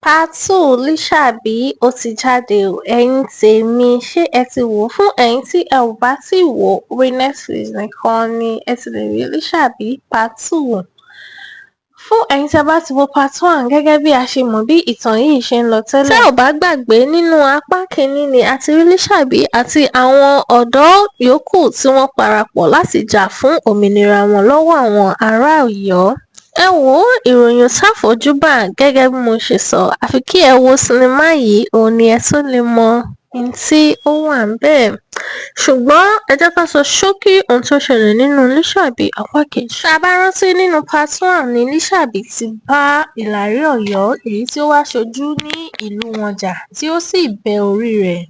Part 2 LISABI ó ti jáde o, ẹ̀yin tèmi ṣé ẹ ti wò ó? Fún ẹ̀yin tí ẹ ò bá tí wò ó, orí Netflix nìkan ni ẹ ti lè rí LISABI Part 2. Fún ẹ̀yin tí ẹ bá ti wo Part 1 gẹ́gẹ́ bí a ṣe mọ̀ bí ìtàn yìí ṣe ń lọ tẹ́lẹ̀. Tẹ́ ò bá gbàgbé nínú apá kìíní ni a ti rí LISABI àti àwọn ọ̀dọ́ yòókù tí wọ́n parapọ̀ láti jà fún òmìnira wọn lọ́wọ́ àwọn ará Ọ̀yọ́. Ẹ wò ó, ìròyìn ṣàfojúbà gẹ́gẹ́ bí mo ṣe sọ, àfi kí ẹ wo sinimá yìí òun ni ẹ tó lè mọ ohun tí ó wà ńbẹ̀. Ṣùgbọ́n ẹ jẹ́ ká sọ ṣókí ohun tó ṣẹlẹ̀ nínú LISABI apá kejì. Tá a bá rántí nínú Part 1 ni LISABI ti bá Ìlàrí Ọ̀yọ́ èyí tí ó wá ṣojú ní ìlú wọn jà tí ó sì bẹ́ orí rẹ̀.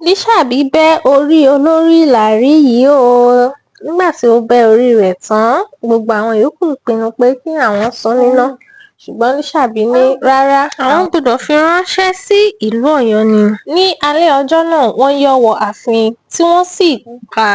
LISABI bẹ́ orí olórí Ìlàrí yìí o. Nígbà tí ó bẹ́ orí rẹ̀ tán, gbogbo àwọn yòókù pinnu pé kí àwọn sun níná. Ṣùgbọ́n LISABI ní rárá, àwọn gbọ́dọ̀ fi ránṣẹ́ sí ìlú Ọ̀yọ́ ni. Ní alẹ́ ọjọ́ náà, wọ́n yọ́ wọ ààfin tí wọ́n sì pa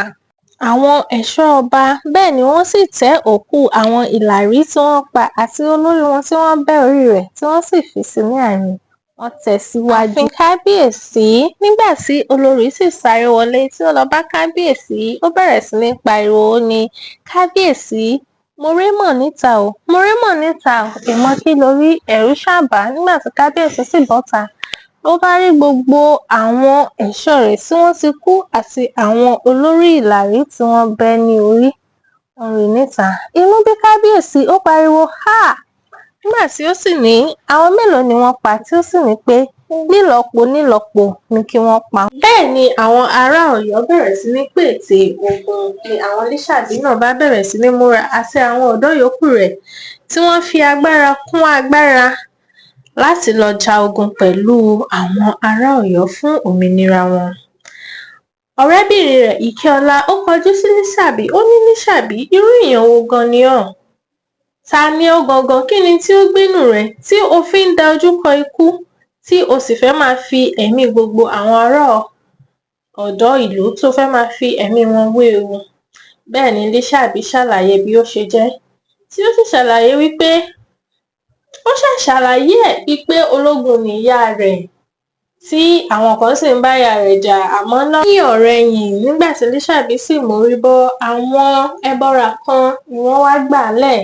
àwọn ẹ̀ṣọ́ ọba. Bẹ́ẹ̀ ni wọ́n sì tẹ́ òkú àwọn Ìlàrí tí wọ́n pa àti olórí wọn tí wọ́n bẹ́ orí rẹ̀ tí wọ́n sì fi sí ní àárín. Wọ́n tẹ̀ síwájú ààfin kábíyèsí. Nígbà tí olórí sì sáré wọlé tí ó lọ bá kábíyèsí, ó bẹ̀rẹ̀ sí ní pariwo, ó ní kábíyèsí, mo rémọ̀ níta o, mo rémọ̀ níta o. Èèmọ̀ kí ló rí? Ẹ̀rù ṣà bà á. Nígbà tí kábíyèsí sì bọ́ta, ló bá rí gbogbo àwọn ẹ̀ṣọ́ rẹ̀ tí wọ́n ti kú àti àwọn olórí Ìlàrí tí wọ́n bẹ́ ní orí. Wọ́n rí níta. Inú bí kábíyèsí, ó pariwo háà! Nígbà tí ó sì ní àwọn mélòó ni wọ́n pa, tí ó sì ní pé nílọ́po nílọ́po ni kí wọ́n pa. Bẹ́ẹ̀ ni àwọn ará Ọ̀yọ́ bẹ̀rẹ̀ sí ní pète ogun, ni àwọn LISABI náà bá bẹ̀rẹ̀ sí ní múra àti àwọn ọ̀dọ́ yòókù rẹ̀ tí wọ́n fi agbára kún agbára láti lọ ja ogun pẹ̀lú àwọn ará Ọ̀yọ́ fún òmìnira wọn. Ọ̀rẹ́bìnrin rẹ̀ Ìkẹ́ọlá ó kọjú sí LISABI, ó ní LISABI, irú èèyàn wo gan ni ọ́? Ta ni ó gangan? Kí ni tí ó gbénú rẹ̀ tí o fi ń da ojú kọ ikú tí o sì fẹ́ máa fi ẹ̀mí gbogbo àwọn ará ọ̀dọ́ ìlú tó fẹ́ máa fi ẹ̀mí wọn wé ewu? Bẹ́ẹ̀ ni LISABI ṣàlàyé bí ó ṣe jẹ́, tí ó sì ṣàlàyé wípé ó ṣàlàyé ẹ̀ wípé ológun ni ìyá rẹ̀ tí àwọn kan sì ń bá ìyá rẹ̀ jà, àmọ́ lẹ́yìn ọ̀rẹyìn nígbà tí LISABI sì mórí bọ́, àwọn ẹbọra kan ni wọ́n wá gbà á lẹ̀.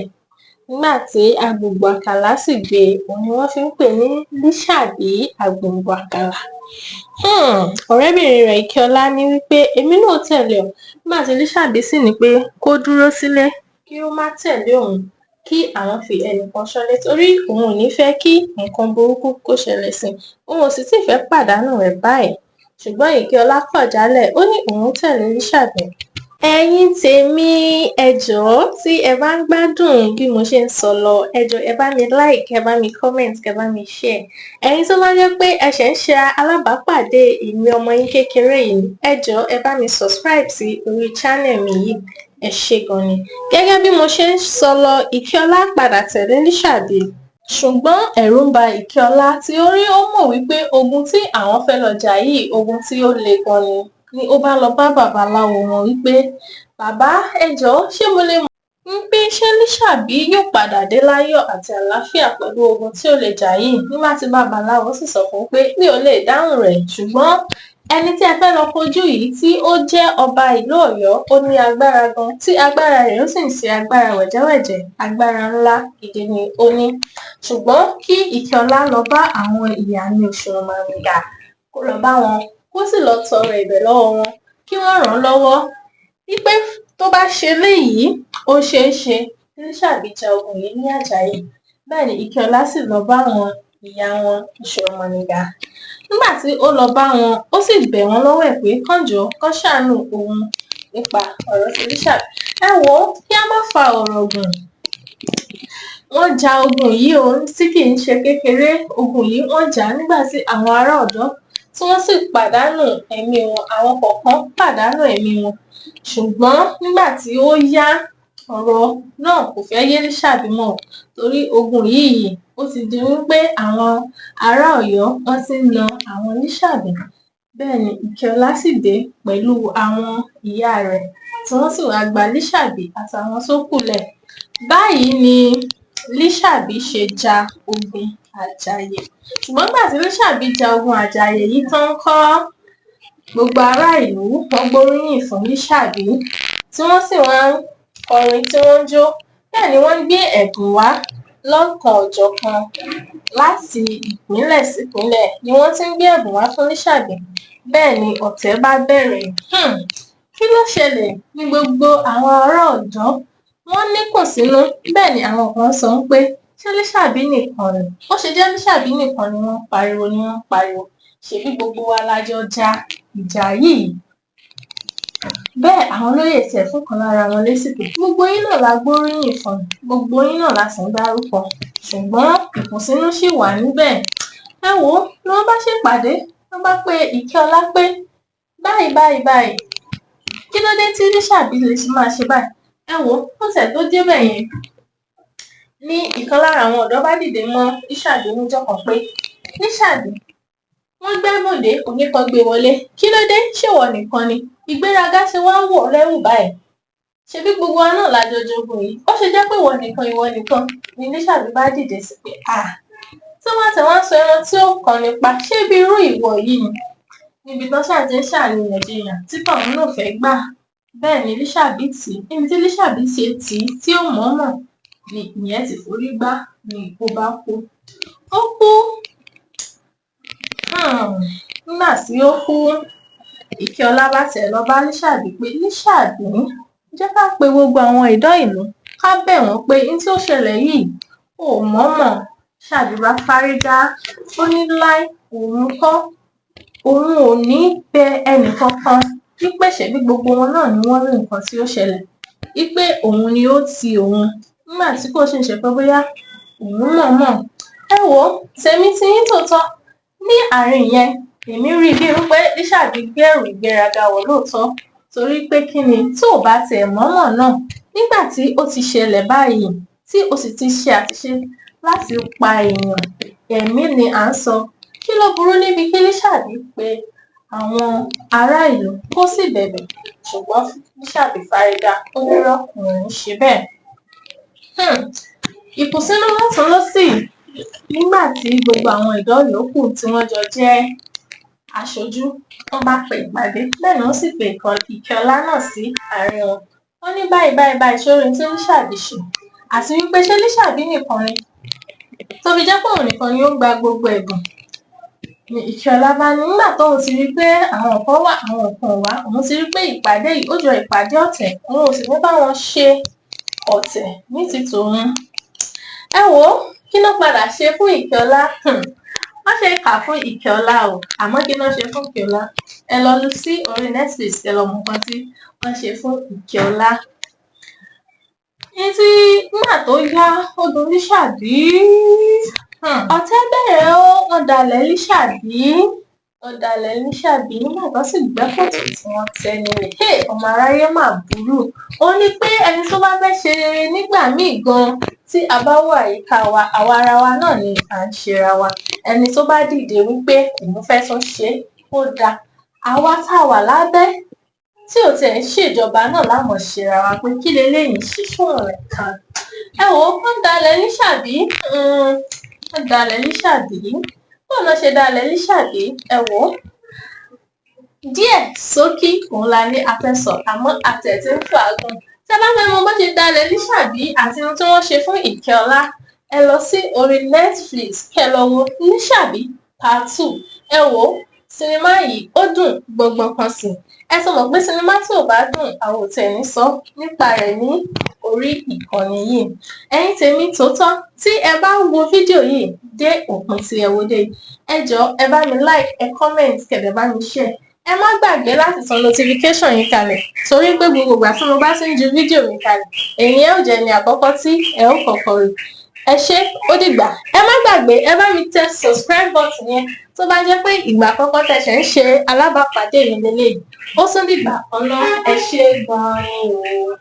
Nígbà tí agbòǹgbò àkàlà sì gbé, òun ni wọ́n fi ń pè ní LISABI agbòǹgbò àkàlà. Ọ̀rẹ́bìnrin rẹ̀ Ìkẹ́ọlá ní wípé èmi náà tẹ̀lé ọ. Nígbà tí LISABI sì ní pé kó dúró sílé kí ó má tẹ̀lé òun, kí àwọn fi ẹnìkan ṣọ́lé torí òun ò ní fẹ́ kí nǹkan burúkú kó ṣẹlẹ̀ sí i. Òun ò sì tíì fẹ́ pàdánù rẹ̀ báyìí. Ṣùgbọ́n Ìkẹ́ọlá kọ̀ jálẹ̀, ó ní òun tẹ̀lé LISABI. Ẹ̀yin tèmi, ẹ jọ̀ọ́ tí ẹ bá ń gbádùn bí mo ṣe ń sọ lọ, ẹ jọ̀ọ́ ẹ bá mi like, ẹ bá mi comment, ẹ bá mi share. Ẹ̀yin tó bá jẹ́ pé ẹ ṣẹ̀ ń ṣe alábàápàdé èmi ọmọ yín kékeré yìí, ẹ jọ̀ọ́ ẹ bá mi subscribe sí orí channel mi yìí. Ẹ ṣé gan ni. Gẹ́gẹ́ bí mo ṣe ń sọ lọ, Ìkẹ́ọlá padà tẹ̀lé LISABI. Ṣùgbọ́n ẹ̀rù ń ba Ìkẹ́ọlá tí ó rí, ó mọ̀ wípé ogun tí àwọn fẹ́ lọ jà yìí, ogun tí ó le gan ni ó bá lọ bá babaláwo wọn wípé bàbá ẹ jọ̀ọ́ ṣé mo lè mọ̀ wípé ṣé LISABI yóò padà dé láyọ̀ àti àlàáfíà pẹ̀lú ogun tí ó lè jà yìí. Nígbà tí babaláwo sì sọ fún un pé mi ò lè dáhùn rẹ̀, ṣùgbọ́n ẹni tí a fẹ́ lọ kojú yìí tí ó jẹ́ ọba ìlú Ọ̀yọ́, ó ní agbára gan, tí agbára rẹ̀ ó sì ń ṣe agbára wẹ̀jẹ̀wẹ̀jẹ̀, agbára ńlá gidi ni ó ní. Ṣùgbọ́n kí Ìkẹ́ọlá lọ bá àwọn ìyá ní Òṣùmàrìngà, kó lọ bá wọn, kó sì lọ tọrọ ẹ̀bẹ̀ lọ́wọ́ wọn kí wọ́n ràn án lọ́wọ́ wípé tó bá ṣe léyìí, ó ṣeé ṣe LISABI ja ogun yìí ní àjàyè. Bẹ́ẹ̀ ni Ìkẹ́ọlá sì lọ bá àwọn ìyá wọn Òṣùmàrìngà. Nígbà tí ó lọ bá wọn, ó sì bẹ̀ wọ́n lọ́wọ́ ẹ̀ pé kán jọ̀ọ́ kán ṣàánú òun nípa ọ̀rọ̀ tí LISABI. Ẹ wò ó, kí á má fa ọ̀rọ̀ gùn. Wọ́n ja ogun yìí o, tí kì í ṣe kékeré. Ogun yìí wọ́n jà á nígbà tí àwọn ará ọ̀dọ́ tí wọ́n sì pàdánù ẹ̀mí wọn, àwọn kọ̀ọ̀kan pàdánù ẹ̀mí wọn. Ṣùgbọ́n nígbà tí ó yá, ọ̀rọ̀ náà kò fẹ́ yé LISABI mọ́ torí ogun yìí ó ti di wípé àwọn ará Ọ̀yọ́ wọ́n ti ń na àwọn LISABI. Bẹ́ẹ̀ ni Ìkẹ́ọlá sì dé pẹ̀lú àwọn ìyá rẹ̀ tí wọ́n sì wá gba LISABI àtàwọn tó kù lẹ̀. Báyìí ni LISABI ṣe ja ogun àjàyè. Ṣùgbọ́n nígbà tí LISABI ja ogun àjàyè yìí tán kọ́, gbogbo ará ìlú wọ́n gbóríyìn fún LISABI tí wọ́n sì wá ń kọrin tí wọ́n ń jó. Bẹ́ẹ̀ ni wọ́n gbé ẹ̀bùn wá lọ́kan-ò-jọ̀kan láti ìpínlẹ̀ sí ìpínlẹ̀ ni wọ́n ti ń gbé ẹ̀bùn wá fún LISABI. Bẹ́ẹ̀ ni ọ̀tẹ̀ bá bẹ̀rẹ̀. Kí ló ṣẹlẹ̀? Ní gbogbo àwọn ará ọ̀dọ́ wọ́n níkùnsínú. Bẹ́ẹ̀ ni àwọn kan sọ pé ṣé LISABI nìkan ni? Ó ṣe jẹ́ LISABI nìkan ni wọ́n pariwo. Ṣebí gbogbo wa la jọ ja ìjà yìí. Bẹ́ẹ̀ àwọn olóyè tiẹ̀ fún kan lára wọn lésì pé gbogbo yín náà la gbóríyìn fún, gbogbo yín náà la sì ń dárúkọ, ṣùgbọ́n ìkùnsínú ṣì wà níbẹ̀. Ẹ wò ó, ni wọ́n bá ṣèpàdé, wọ́n bá pe Ìkẹ́ọlá pé báyìí. Kí ló dé tí LISABI lè ṣe máa ṣe báyìí? Ẹ wò ó, ó tẹ̀ tó débẹ̀ yẹn ní ìkan lára àwọn ọ̀dọ́ bá dìde mọ́ LISABI níjọ́ kan pé LISABI, wọ́n gbẹ́bùndé oníkan gbé wọlé. Kí ló dé? Ṣèwọ nìkan ni? Ìgbéraga ṣe wá ń wọ̀ lẹ́rù báyìí. Ṣebí gbogbo wa náà la jọ jogún yìí. Ó ṣe jẹ́ pé ìwọ nìkan ni LISABI bá dìde sí pé tí wọ́n tẹ̀ wọ́n sọ ẹran tí ó kàn nípa ṣé bí irú ìwọ yìí ni? Níbi tán ṣáà ti ń ṣàríyànjiyàn tí tọ̀hún náà fẹ́ gbà. Bẹ́ẹ̀ ni LISABI tì í. Níbi tí LISABI ṣe tì í tí ó mọ̀ọ́mọ̀ ni ìyẹn ti forí gbá ni ìkó bá kú. Ó kú. Nígbà tí ó kú, Ìkẹ́ọlá bá tẹ̀ lọ bá LISABI pé LISABI, jẹ́ ká pe gbogbo àwọn ọ̀dọ́ ìlú ká bẹ̀ wọ́n pé ní tí ó ṣẹlẹ̀ yìí ò mọ̀ọ́mọ̀. LISABI bá fárígá. Ó ní láí òun kọ́, òun ò ní bẹ ẹnìkankan wípé ṣebí gbogbo wọn náà ni wọ́n rí nǹkan tí ó ṣẹlẹ̀, wípé òun ni ó ti òun nígbà tí kò sì ń ṣe pé bóyá òun mọ̀ọ́mọ̀. Ẹ wò ó, tèmi ti yín tòótọ́ ní àárín yẹn èmi rí bí wípé LISABI gbẹ̀rù ìgbéraga wọ̀ lóòótọ́, torí pé kí ni tí ò bá tẹ̀ mọ̀ọ́mọ̀ náà nígbà tí ó ti ṣẹlẹ̀ báyìí tí ó sì ti ṣe àṣìṣe láti pa èèyàn, ẹ̀mí ni à ń sọ. Kí ló burú níbi kí LISABI pe àwọn ará ìlú kó sì bẹ̀bẹ̀? Ṣùgbọ́n LISABI fárígá, ó ní irọ́ òun ṣe bẹ́ẹ̀. Ìkùnsínú lọ́tùn lósì nígbà tí gbogbo àwọn ọ̀dọ́ yòókù tí wọ́n jọ jẹ́ aṣojú wọ́n bá pe ìpàdé. Bẹ́ẹ̀ ni wọ́n sì pe Ìkẹ́ọlá náà sí àárín wọn. Wọ́n ní báyìí ṣórí tí LISABI ṣe àti wípé ṣé LISABI nìkan ni tó fi jẹ́ pé òun nìkan ni ó gba gbogbo ẹ̀bùn. Ni Ìkẹ́ọlá bá ní nígbà tóun ti rí pé àwọn kan wà àwọn kan wá, òun ti rí pé ìpàdé yìí ó jọ ìpàdé ọ̀tẹ̀, òun ò sì ní bá wọn ṣe ọ̀tẹ̀ ní ti tòun. Ẹ wò ó, kí ló padà ṣe fún Ìkẹ́ọlá? Wọ́n ṣe kà fún Ìkẹ́ọlá o, àmọ́ kí ló ṣe fún Ìkẹ́ọlá? Ẹ lọ lọ sí orí Netflix ẹ lọ mọ nǹkan tí wọ́n ṣe fún Ìkẹ́ọlá. Nígbà tó yá ó dun LISABI. Ọ̀tẹ̀ bẹ̀rẹ̀ ó, wọ́n dalẹ̀ LISABI nígbà tó sì gbẹ́ kòtò tí wọ́n tẹnu rẹ̀. Ọmọ aráyé mà burú. Ó ní pé ẹni tó bá fẹ́ ṣe rere nígbà míì gan tí a bá wà àyíká wa, àwa ara wa náà ni à ń ṣera wa. Ẹni tó bá dìde wípé òun fẹ́ tún ṣe ó dáa. Àwa tá a wà lábẹ́ tí ò tiẹ̀ ń ṣèjọba náà lámọ̀ ṣera wa pé kí leléyìí ṣe fún ọ̀rẹ́ kan. Ẹ wò ó, wọ́n dalẹ̀ LISABI. Wọ́n dalẹ̀ LISABI. Báwo ló ṣe dalẹ̀ LISABI? Ẹ wò ó, díẹ̀ sókí òun la ní a fẹ́ sọ, àmọ́ àtẹ̀ tí ń fàágùn. Tí a bá fẹ́ mọ bó ṣe dalẹ̀ LISABI àti ohun tí wọ́n ṣe fún Ìkẹ́ọlá, ẹ lọ sí orí Netflix kẹ́ lọ wo LISABI Part 2. Ẹ wò ó, sinimá yìí ó dùn gbọ̀ngbọ̀n kan sí. Ẹ sọ mọ̀ pé sinimá tí ò bá dùn àwọn ò tẹ̀ ní sọ nípa rẹ̀ ní orí ìkànnì yìí. Ẹ̀yin tèmi tòótọ́, tí ẹ bá wo fídíò yìí dé òpin tí ẹ wo dé, ẹ jọ̀ọ́ ẹ bá mi like, ẹ comment, kẹ̀dẹ̀ bá mi share. Ẹ má gbàgbé láti tan notification yìí kalẹ̀, torí pé gbogbo ìgbà tí mo bá ti ń ju fídíò mi kalẹ̀, ẹ̀yin ẹ ó jẹ́ ẹni àkọ́kọ́ tí ẹ ó kọ́kọ́ rí. Ẹ ṣé, ó dìgbà. Ẹ má gbàgbé, ẹ bá mi tẹ subscribe button yẹn tó bá jẹ́ pé ìgbà àkọ́kọ́ tẹ̀sẹ̀ ń ṣe alábàápàdé mi lélẹ́yìí. Ó tún dìgbà kan náà. Ẹ ṣé gan-an ni o.